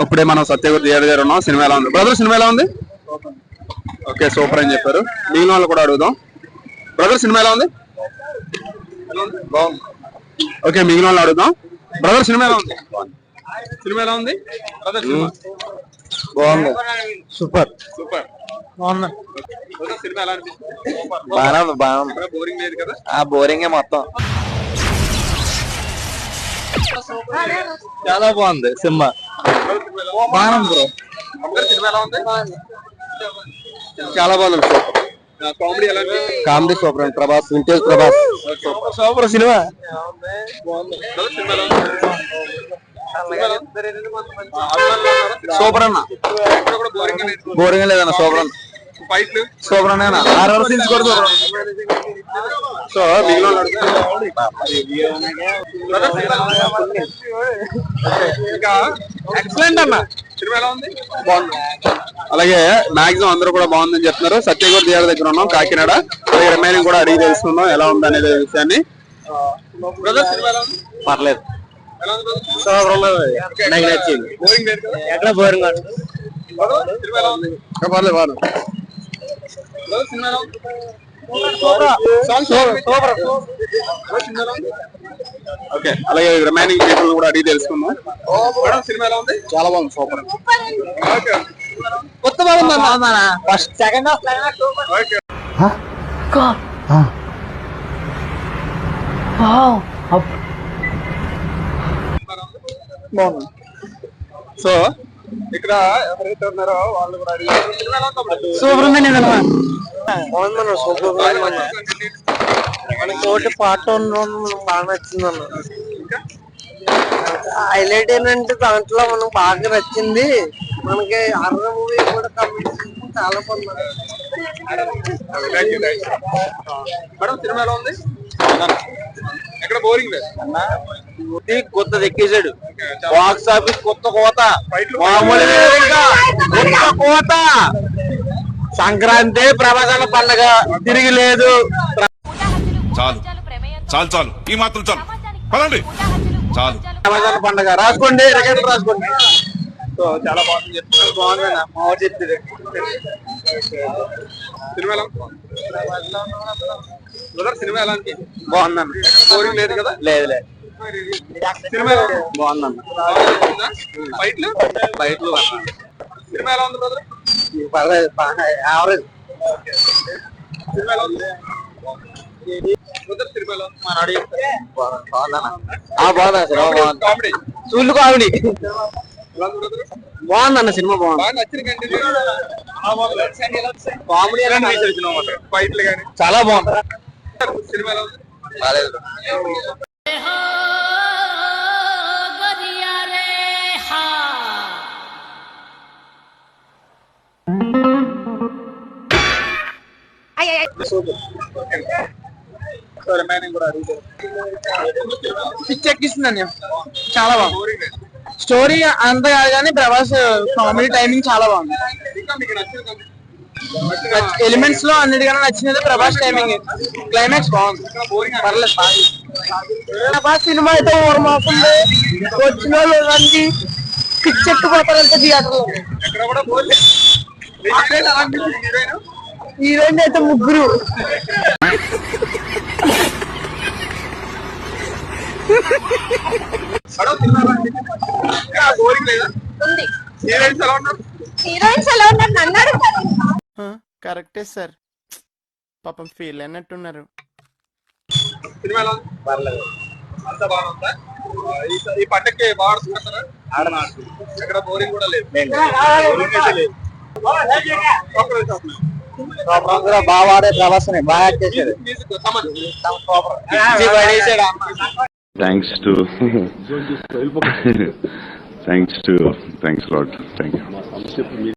ఇప్పుడే మనం సత్యగురు థియేటర్ దగ్గర ఉన్నాం. సినిమా ఎలా ఉంది బ్రదర్? సినిమా ఎలా ఉంది? ఓకే, సూపర్ అని చెప్పారు. మిగిలిన వాళ్ళు కూడా అడుగుదాం. బ్రదర్ సినిమా ఎలా ఉంది? ఓకే, మిగిలిన వాళ్ళు అడుగుదాం. బ్రదర్ సినిమా ఎలా ఉంది? సినిమా ఎలా ఉంది బ్రదర్? బాగుంది. Super super. బాగుంది. సినిమా ఎలా అనిపిస్తుంది? బాగుంది. బోరింగ్ లేదు కదా? బోరింగే మొత్తం. చాలా బాగుంది సినిమా. బాగుంది బ్రో. సినిమా ఎలా ఉంది? చాలా బాగుంది. కామెడీ ఎలా? కామెడీ సూపర్ అండి. Prabhas, vintage Prabhas. Super cinema. Super అన్న. బోరింగ్ లేదన్న. సూపర్ అన్న. సూపర్ అన్న. 6 సీన్స్ కూడా సూపర్. సో మిగిలిన ఎక్సలెంట్ అన్న. సినిమా ఎలా ఉంది? బాగుంది. అలాగే మాక్సిమం అందరూ కూడా బాగుందని చెప్తున్నారు. సత్యగురు థియేటర్ దగ్గర ఉన్నాం, కాకినాడ. అలాగే రిమైనింగ్ కూడా అడిగి తెలుసుకుందాం ఎలా ఉంది అనేది విషయాన్ని. పర్లేదు. నాకు నచ్చింది. ఎక్కడ బోరింగ్ పర్లేదు బాగుంది. ఓకే, అలాగే రిమైనింగ్ పీపుల్ కూడా అడిగి తెలుసుకుందాం. సినిమా ఎలా ఉంది? చాలా బాగుంది. సూపర్. కొత్త బాగుంది. ఫస్ట్ సెకండ్ బాగుంది. సో ఇక్కడ ఎవరైతే ఉన్నారో వాళ్ళు కూడా అడిగి సుబ్రహ్మణ్యం తోటి పాట బాగా నచ్చింది అన్న. హైలైట్ ఏంటంటే దాంట్లో మనం బాగా నచ్చింది మనకి అర్ర మూవీ కూడా చాలా బాగుంది. సినిమా ఎలా ఉంది? ఎక్కడ బోరింగ్ లేదు. కొత్తది ఎక్కేసాడు. బాక్స్ ఆఫీస్ కొత్త కోత. కొత్త కోత. సంక్రాంతి ప్రభాసాల పండగ తిరిగి లేదు. చాలు చాలు చాలు, ఈ మాత్రం చాలు. పదండి. చాలు. ప్రభాసాల పండగ రాసుకోండి, రికార్డు రాసుకోండి. సో చాలా బాగుంది చెప్తున్నారు. బాగుంది. మా ఊరు చెప్తుంది. సినిమా ఎలా బ్రదర్? సినిమా ఎలా అనిపించింది? బాగుందన్న. బోరింగ్ లేదు కదా? లేదు లేదు. సినిమా ఎలా ఉంది? బాగుందన్న. ఫైట్లు బయటలు సినిమా ఎలా ఉంది బ్రదర్? పర్లేదు. యావరేజ్. సినిమా ఎలా ఉంది బ్రదర్? సినిమా ఎలా ఉంది? బాగుందన్న. కామెడీ చూళ్ళు కామెడీ ఎలా ఉంది బ్రదర్? బాగుందన్న. సినిమా బాగుంది. బాగా నచ్చిన కామెడీ ఫైట్లు కానీ చాలా బాగుంది. సినిమా ఎలా ఉంది? బాలేదు. పిచ్చెక్కిస్తుందండి. చాలా బాగుంది. స్టోరీ అంత కాదు కానీ ప్రభాస్ కామెడీ టైమింగ్ చాలా బాగుంది. ఎలిమెంట్స్ లో అన్నిటికన్నా నచ్చినది ప్రభాస్ టైమింగ్. క్లైమాక్స్ బాగుంది. పర్లేదు. ప్రభాస్ సినిమా అయితే ఓర్మాకుంది. వచ్చిన వాళ్ళు పిచ్చెక్కిపోతారంటే థియేటర్ లో. హీరోయిన్ అయితే ముగ్గురు. కరెక్టే సార్. పాపం ఫీల్ అయినట్టున్నారు. అంత బాగుందా? ఈ పంటకి బాగా ఎక్కడ బోరింగ్ కూడా లేదు. బాగా ఆడే ప్రభాస్ బాగా చేశారు. Thanks a lot. Thank you.